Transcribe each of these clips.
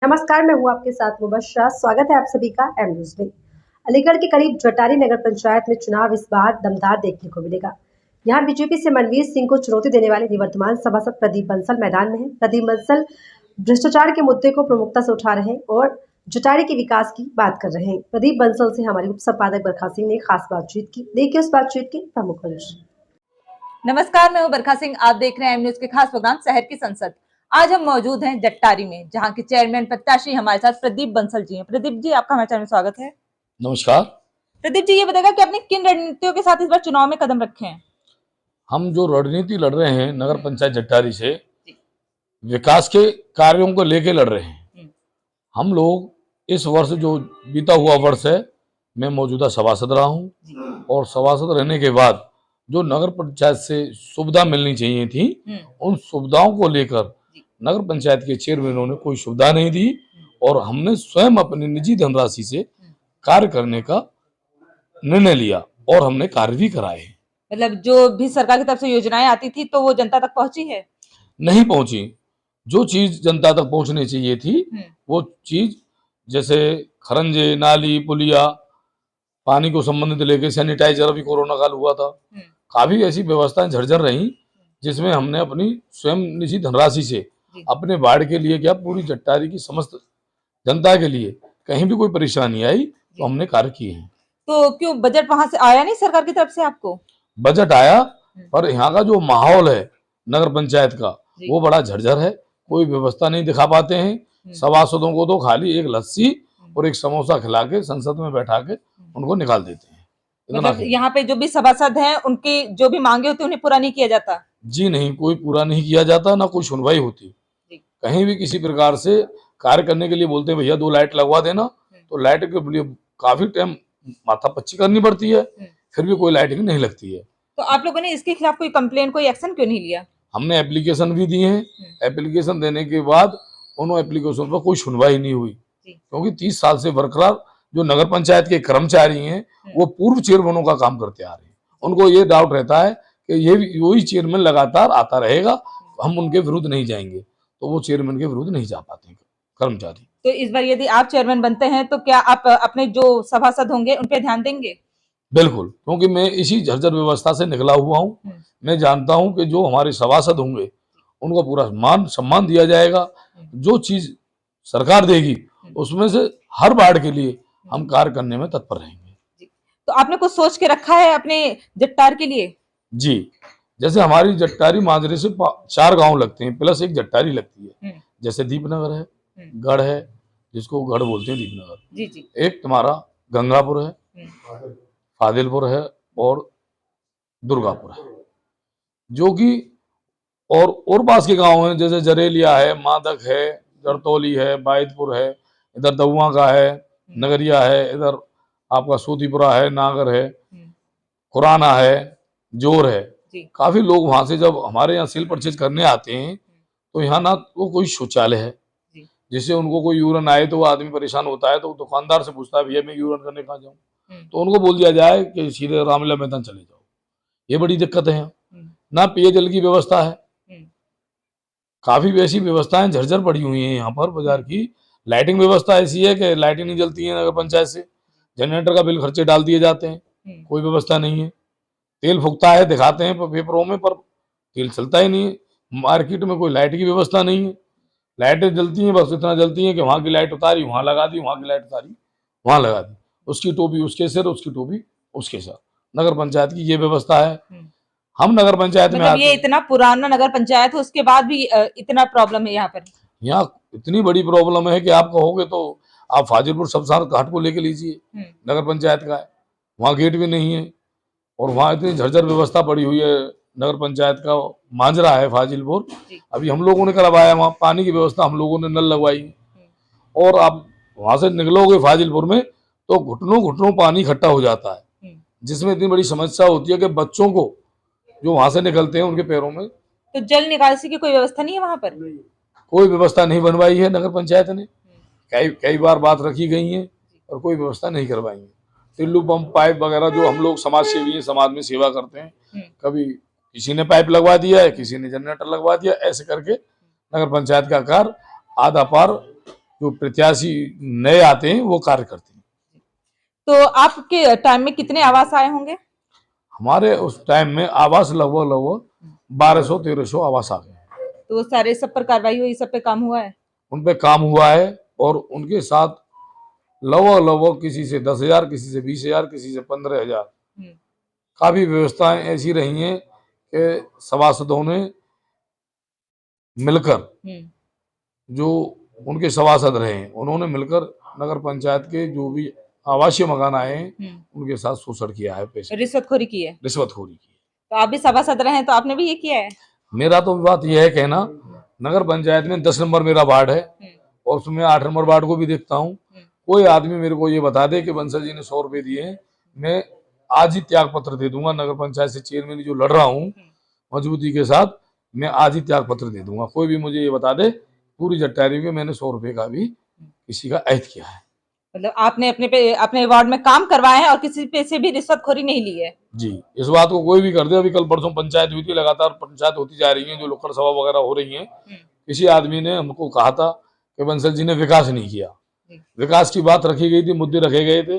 नमस्कार, मैं हूँ आपके साथ मुबश्शरा। स्वागत है आप सभी का एम न्यूज में। अलीगढ़ के करीब जटारी नगर पंचायत में चुनाव इस बार दमदार देखने को मिलेगा। यहाँ बीजेपी से मनवीर सिंह को चुनौती देने वाले निवर्तमान सभासद प्रदीप बंसल मैदान में हैं। प्रदीप बंसल भ्रष्टाचार के मुद्दे को प्रमुखता से उठा रहे हैं और जटारी के विकास की बात कर रहे हैं। प्रदीप बंसल से हमारे उप संपादक बरखा सिंह ने खास बातचीत की। देखिए उस बातचीत के प्रमुख अंश। नमस्कार, मैं हूं बरखा सिंह। आप देख रहे हैं एम न्यूज के खास प्रोग्राम शहर की संसद। आज हम मौजूद हैं जट्टारी में, जहां के चेयरमैन प्रत्याशी हमारे साथ प्रदीप बंसल जी हैं। प्रदीप जी, आपका हमारे चैनल में स्वागत है। नमस्कार। प्रदीप जी, ये बताएगा कि आपने किन रणनीतियों के साथ इस बार चुनाव में कदम रखे हैं? हम जो रणनीति लड़ रहे हैं नगर पंचायत जट्टारी से, विकास के कार्यों को लेके लड़ रहे हैं। हम लोग इस वर्ष जो बीता हुआ वर्ष है, मैं मौजूदा सभासद रहा हूं और सभासद रहने के बाद जो नगर पंचायत से सुविधा मिलनी चाहिए थी, उन सुविधाओं को लेकर नगर पंचायत के चेयरमैनों ने कोई सुविधा नहीं दी और हमने स्वयं अपनी निजी धनराशि से कार्य करने का निर्णय लिया और हमने कार्य भी कराए। मतलब जो भी सरकार की तरफ से योजनाएं आती थी तो वो जनता तक पहुंची है? नहीं पहुंची। जो चीज जनता तक पहुंचनी चाहिए थी वो चीज, जैसे खरंजे, नाली, पुलिया, पानी को संबंधित लेके सैनिटाइजर, अभी कोरोना काल हुआ था, काफी ऐसी व्यवस्थाएं झरझर रही, जिसमें हमने अपनी स्वयं निजी धनराशि से अपने वार्ड के लिए क्या पूरी जट्टारी की समस्त जनता के लिए कहीं भी कोई परेशानी आई तो हमने कार्य किए हैं। तो क्यों बजट वहां से आया नहीं सरकार की तरफ से आपको? बजट आया, पर यहाँ का जो माहौल है नगर पंचायत का वो बड़ा झरझर है। कोई व्यवस्था नहीं दिखा पाते हैं। सभासदों को तो खाली एक लस्सी और एक समोसा खिला के संसद में बैठा के उनको निकाल देते हैं। मतलब यहाँ पे जो भी सभासद हैं उनकी जो भी मांगे होती है उन्हें पूरा नहीं किया जाता? जी नहीं, कोई पूरा नहीं किया जाता, ना कोई सुनवाई होती। कहीं भी किसी प्रकार से कार्य करने के लिए बोलते हैं भैया 2 लाइट लगवा देना, तो लाइट के लिए काफी टाइम माथापच्ची करनी पड़ती है, फिर भी कोई लाइटिंग नहीं लगती है। तो आप लोगों ने इसके खिलाफ कोई कंप्लेन, कोई एक्शन क्यों नहीं लिया? हमने एप्लीकेशन भी दिए हैं। एप्लीकेशन देने के बाद उन एप्लीकेशन पर कोई सुनवाई नहीं हुई, क्योंकि 30 साल से बरकरार जो नगर पंचायत के कर्मचारी हैं वो पूर्व चेयरमैनों का काम करते आ रहे हैं। उनको ये डाउट रहता है कि ये वही चेयरमैन लगातार आता रहेगा, हम उनके विरुद्ध नहीं जाएंगे, तो वो चेयरमैन के विरुद्ध नहीं जा पाते कर्मचारी। तो इस बार यदि आप चेयरमैन बनते हैं तो क्या आप अपने जो सभासद होंगे उन पे ध्यान देंगे? बिल्कुल, क्योंकि मैं इसी झरझर व्यवस्था से निकला हुआ हूँ। मैं जानता हूँ कि जो हमारे सभासद होंगे उनको पूरा मान सम्मान दिया जाएगा। जो चीज सरकार देगी उसमें से हर वार्ड के लिए हम कार्य करने में तत्पर रहेंगे। तो आपने कुछ सोच के रखा है अपने जट्टार के लिए? जी, जैसे हमारी जट्टारी माजरे से 4 गांव लगते हैं प्लस एक जट्टारी लगती है। जैसे दीपनगर है, गढ़ है, जिसको गढ़ बोलते हैं दीपनगर, जी जी। एक तुम्हारा गंगापुर है, फादिलपुर है और दुर्गापुर है, जो कि और पास के गांव हैं, जैसे जरेलिया है, मादक है, जरतौली है, बाइदपुर है, इधर दउआ का है, नगरिया है, इधर आपका सूतीपुरा है, नागर है, खुराना है, जोर है। काफी लोग वहां से जब हमारे यहाँ सेल परचेज करने आते हैं तो यहाँ ना वो कोई शौचालय है, जिससे उनको कोई यूरिन आए तो वो आदमी परेशान होता है, तो दुकानदार से पूछता है भैया मैं यूरिन करने कहाँ जाऊँ, तो उनको बोल दिया जाए कि सीधे रामलीला मैदान चले जाओ। ये बड़ी दिक्कत है। ना पेयजल की व्यवस्था है, काफी वैसी व्यवस्थाएं झरझर पड़ी हुई हैं यहाँ पर बाजार की। लाइटिंग व्यवस्था ऐसी है कि लाइटिंग नहीं जलती है नगर पंचायत से, जनरेटर का बिल खर्चे डाल दिए जाते हैं, कोई व्यवस्था नहीं है। तेल फूकता है, दिखाते हैं पेपरों में, पर तेल चलता ही नहीं है। मार्केट में कोई लाइट की व्यवस्था नहीं है। लाइटें जलती हैं, बस इतना जलती हैं कि वहाँ की लाइट उतारी वहाँ लगा दी, वहाँ की लाइट उतारी वहाँ लगा दी, उसकी टोपी उसके सिर, उसकी टोपी उसके सर। नगर पंचायत की ये व्यवस्था है। हम नगर पंचायत में ये इतना पुराना नगर पंचायत है, उसके बाद भी इतना प्रॉब्लम है यहाँ पर? यहाँ इतनी बड़ी प्रॉब्लम है कि आप कहोगे तो आप फाजिलपुर शमशान घाट को लेके लीजिए, नगर पंचायत का है, वहाँ गेट भी नहीं है और वहाँ इतनी झरझर व्यवस्था पड़ी हुई है। नगर पंचायत का मांजरा है फाजिलपुर, अभी हम लोगों ने करवाया, वहाँ पानी की व्यवस्था हम लोगों ने नल लगवाई, और आप वहां से निकलोगे फाजिलपुर में तो घुटनों घुटनों पानी इकट्ठा हो जाता है, जिसमें इतनी बड़ी समस्या होती है कि बच्चों को जो वहां से निकलते हैं उनके पैरों में। तो जल निकासी की कोई व्यवस्था नहीं है वहां पर? कोई व्यवस्था नहीं बनवाई है नगर पंचायत ने। कई बार बात रखी गई है और कोई व्यवस्था नहीं करवाई है। टिल्लू पंप, पाइप वगैरह, जो हम लोग समाज सेवी हैं, समाज में सेवा करते हैं, कभी किसी ने पाइप लगवा दिया है, किसी ने जनरेटर लगवा दिया, ऐसे करके नगर पंचायत का कार्य आधा पार जो प्रत्याशी नए आते हैं वो कार्य करते हैं। तो आपके टाइम में कितने आवास आए होंगे? हमारे उस टाइम में आवास लगभग 1200-1300 आवास आ गए। तो वो सारे सब पर कार्रवाई हुई, सब पे काम हुआ है? उन पे काम हुआ है और उनके साथ लगभग किसी से 10,000, किसी से 20,000, किसी से 15,000 काफी व्यवस्थाएं ऐसी रही हैं कि सभासदों ने मिलकर, जो उनके सभासद रहे हैं उन्होंने मिलकर नगर पंचायत के जो भी आवासीय मकान आए हैं उनके साथ शोषण किया है, पैसे रिश्वतखोरी की है। रिश्वतखोरी की है। तो आप भी सभासद रहे हैं तो आपने भी ये किया है? मेरा तो बात यह है कहना, नगर पंचायत में 10 नंबर मेरा वार्ड है और उसमें 8 नंबर वार्ड को भी देखता हूँ। कोई आदमी मेरे को ये बता दे कि बंसल जी ने 100 रुपए दिए हैं, मैं आज ही त्याग पत्र दे दूंगा। नगर पंचायत से चेयरमैन जो लड़ रहा हूँ मजबूती के साथ, मैं आज ही त्याग पत्र दे दूंगा। कोई भी मुझे ये बता दे पूरी जट्टारी में मैंने 100 रुपए का भी किसी का अहद किया है। मतलब आपने अपने वार्ड में काम करवाए हैं और किसी पे से भी रिश्वतखोरी नहीं ली है? जी, इस बात को कोई भी कर दे। अभी कल परसों पंचायत हुई थी, लगातार पंचायत होती जा रही है, जो लोकल सभा वगैरह हो रही है। किसी आदमी ने हमको कहा था कि बंसल जी ने विकास नहीं किया। विकास की बात रखी गई थी, मुद्दे रखे गए थे।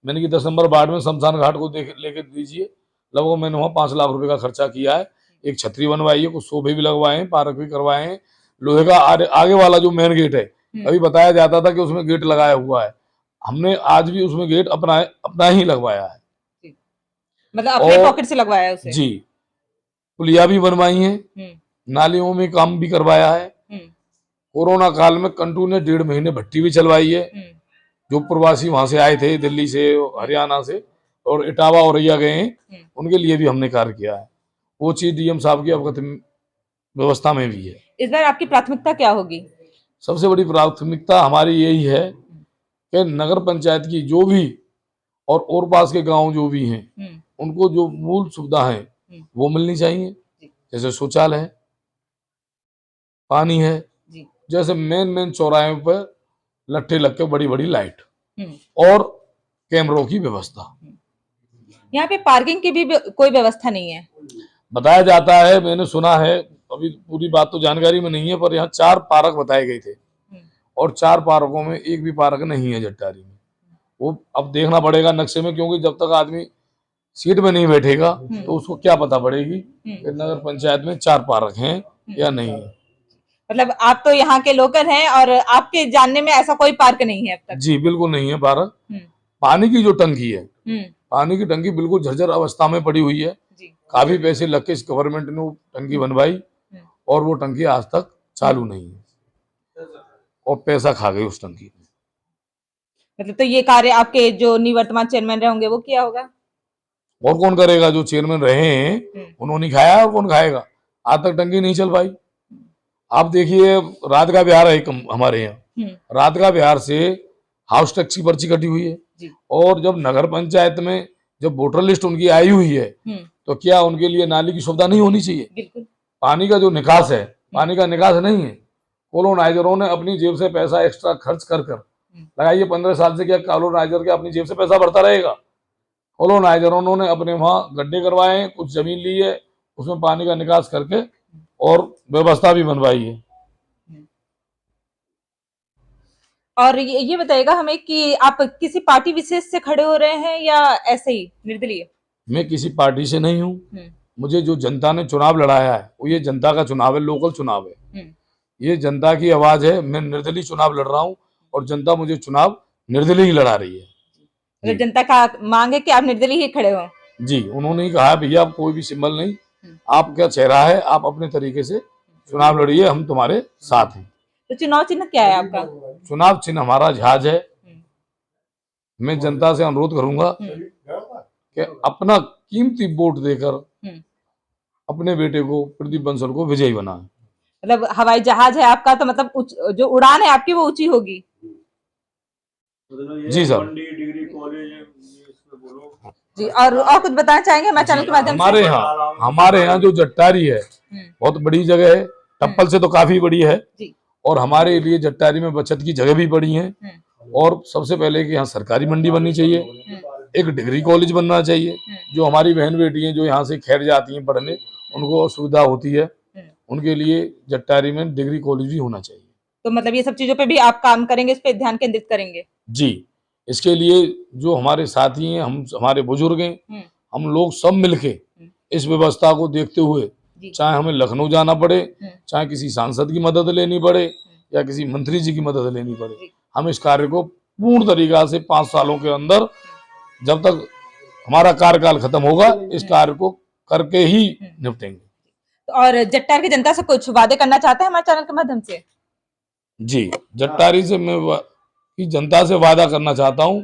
मैंने कि 10 नंबर वार्ड में शमशान घाट को लेके दीजिए। लगभग मैंने वहाँ 5 लाख रुपए का खर्चा किया है। एक छतरी बनवाई है, कुछ शोभे भी लगवाए हैं, पार्क भी करवाए हैं। लोहे का आगे वाला जो मेन गेट है, अभी बताया जाता था कि उसमें गेट लगाया हुआ है, हमने आज भी उसमें गेट अपना ही लगवाया है। मतलब अपने पॉकेट से लगवाया है उसे? जी, पुलिया भी बनवाई है, नालियों में काम भी करवाया है। कोरोना काल में कंटू ने 1.5 महीने भट्टी भी चलवाई है। जो प्रवासी वहां से आए थे, दिल्ली से, हरियाणा से और इटावा औरैया गए हैं, उनके लिए भी हमने कार्य किया है। वो चीज डीएम साहब की अवगत व्यवस्था में भी है। इस बार आपकी प्राथमिकता क्या होगी? सबसे बड़ी प्राथमिकता हमारी यही है कि नगर पंचायत की जो भी और पास के गांव जो भी हैं, उनको जो मूल सुविधा है वो मिलनी चाहिए। जैसे शौचालय है, पानी है, जैसे मेन चौराहे पर लट्ठे लग के बड़ी लाइट और कैमरों की व्यवस्था। यहाँ पे पार्किंग की भी कोई व्यवस्था नहीं है? बताया जाता है, मैंने सुना है, अभी पूरी बात तो जानकारी में नहीं है, पर यहाँ 4 पार्क बताए गए थे और 4 पार्कों में एक भी पार्क नहीं है जट्टारी में। वो अब देखना पड़ेगा नक्शे में, क्योंकि जब तक आदमी सीट में नहीं बैठेगा तो उसको क्या पता पड़ेगी कि नगर पंचायत में 4 पार्क हैं या नहीं है। मतलब आप तो यहाँ के लोकल हैं और आपके जानने में ऐसा कोई पार्क नहीं है अब तक? जी बिल्कुल नहीं है पार्क। पानी की जो टंकी है, पानी की टंकी बिल्कुल झरझर अवस्था में पड़ी हुई है। काफी पैसे लग के इस गवर्नमेंट ने वो टंकी बनवाई और वो टंकी आज तक चालू नहीं है और पैसा खा गई उस टंकी में। मतलब तो ये कार्य आपके जो निवर्तमान चेयरमैन रहे होंगे वो किया होगा? और कौन करेगा? जो चेयरमैन रहे हैं उन्होंने खाया, और कौन खाएगा? आज तक टंकी नहीं चल पाई। आप देखिए, रात का बिहार है हमारे यहाँ, रात का बिहार से हाउस टैक्स की पर्ची कटी हुई है और जब नगर पंचायत में जब वोटर लिस्ट उनकी आई हुई है तो क्या उनके लिए नाली की सुविधा नहीं होनी चाहिए? बिल्कुल। पानी का जो निकास है, पानी का निकास नहीं है। कॉलोनाइजरों ने अपनी जेब से पैसा एक्स्ट्रा खर्च कर लगाइए। 15 साल से क्या कॉलोनाइजर के अपनी जेब से पैसा भरता रहेगा? कॉलोनाइजरों ने अपने वहां गड्ढे करवाए हैं, कुछ जमीन ली है, उसमें पानी का निकास करके और व्यवस्था भी बनवाई है। और ये बताइएगा हमें कि आप किसी पार्टी विशेष से खड़े हो रहे हैं या ऐसे ही निर्दलीय? मैं किसी पार्टी से नहीं हूँ। मुझे जो जनता ने चुनाव लड़ाया है वो ये जनता का चुनाव है, लोकल चुनाव है, ये जनता की आवाज है। मैं निर्दलीय चुनाव लड़ रहा हूँ और जनता मुझे चुनाव निर्दलीय ही लड़ा रही है। तो जनता का मांग है कि आप निर्दलीय ही खड़े हो? जी, उन्होंने ही कहा भैया आप कोई भी सिंबल नहीं, आपका चेहरा है, आप अपने तरीके से चुनाव लड़िए, हम तुम्हारे साथ हैं। तो चुनाव चिन्ह क्या है आपका? चुनाव चिन्ह हमारा जहाज है। मैं जनता से अनुरोध करूंगा कि अपना कीमती वोट देकर अपने बेटे को, प्रदीप बंसल को विजयी बनाएं। मतलब हवाई जहाज है आपका, तो मतलब जो उड़ान है आपकी वो ऊंची होगी? जी सर। जी, और कुछ बताना चाहेंगे हमारे चैनल के माध्यम से? हमारे यहाँ जो जट्टारी है बहुत बड़ी जगह है, टप्पल से तो काफी बड़ी है और हमारे लिए जट्टारी में बचत की जगह भी बड़ी है। और सबसे पहले कि यहाँ सरकारी मंडी बननी चाहिए, एक डिग्री कॉलेज बनना चाहिए। जो हमारी बहन बेटी हैं जो यहाँ से खैर जाती हैं पढ़ने, उनको असुविधा होती है, उनके लिए जट्टारी में डिग्री कॉलेज भी होना चाहिए। तो मतलब ये सब चीजों पे भी आप काम करेंगे, इस पे ध्यान केंद्रित करेंगे? जी, इसके लिए जो हमारे साथी हैं, हम हमारे बुजुर्ग हैं, हम लोग सब मिलके इस व्यवस्था को देखते हुए, चाहे हमें लखनऊ जाना पड़े, चाहे किसी सांसद की मदद लेनी पड़े या किसी मंत्री जी की मदद लेनी पड़े, हम इस कार्य को पूर्ण तरीका से 5 सालों के अंदर, जब तक हमारा कार्यकाल खत्म होगा, इस कार्य को करके ही निपटेंगे। और जट्टार की जनता से कुछ वादे करना चाहते हैं हमारे चैनल के माध्यम से? जी, जट्टारी से मैं की जनता से वादा करना चाहता हूं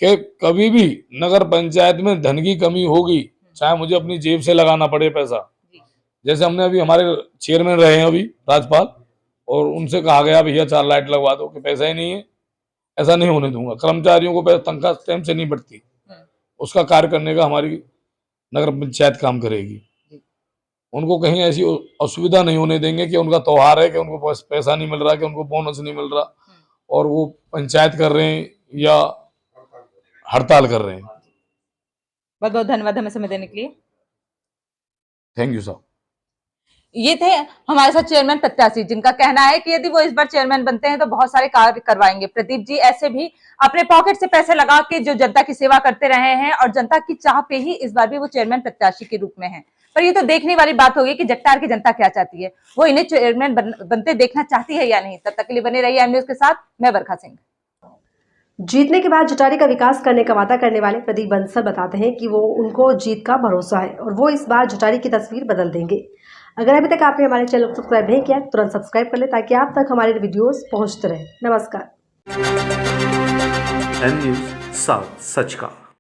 कि कभी भी नगर पंचायत में धन की कमी होगी, चाहे मुझे अपनी जेब से लगाना पड़े पैसा, जैसे हमने अभी हमारे चेयरमैन रहे हैं अभी राजपाल, और उनसे कहा गया भैया 4 लाइट लगवा दो, कि पैसा ही नहीं है, ऐसा नहीं होने दूंगा। कर्मचारियों को पैसा तनख्वाह टाइम से नहीं बढ़ती, उसका कार्य करने का हमारी नगर पंचायत काम करेगी। उनको कहीं ऐसी असुविधा नहीं होने देंगे कि उनका त्योहार है, कि उनको पैसा नहीं मिल रहा, कि उनको बोनस नहीं मिल रहा और वो पंचायत कर रहे हैं या हड़ताल कर रहे हैं। बहुत बहुत धन्यवाद हमें समय देने के लिए। Thank you sir. ये थे हमारे साथ चेयरमैन प्रत्याशी, जिनका कहना है कि यदि वो इस बार चेयरमैन बनते हैं तो बहुत सारे कार्य करवाएंगे। प्रदीप जी ऐसे भी अपने पॉकेट से पैसे लगा के जो जनता की सेवा करते रहे हैं और जनता की चाह पे ही इस बार भी वो चेयरमैन प्रत्याशी के रूप में है। पर ये तो देखने वाली बात होगी कि जट्टार की जनता क्या चाहती है, वो इन्हें चेयरमैन बनते देखना चाहती है या नहीं। तब तक के लिए बने रहिए एम न्यूज के साथ, मैं बरखा सिंह। जीतने के बाद जटारी का विकास करने का वादा करने वाले प्रदीप बंसल बताते हैं कि वो उनको जीत का भरोसा है और वो इस बार जटारी की तस्वीर बदल देंगे। अगर अभी तक आपने हमारे चैनल को सब्सक्राइब नहीं किया, तुरंत सब्सक्राइब कर ले ताकि आप तक हमारे वीडियोस पहुंचते रहे। नमस्कार। एम न्यूज़ साउथ सच का।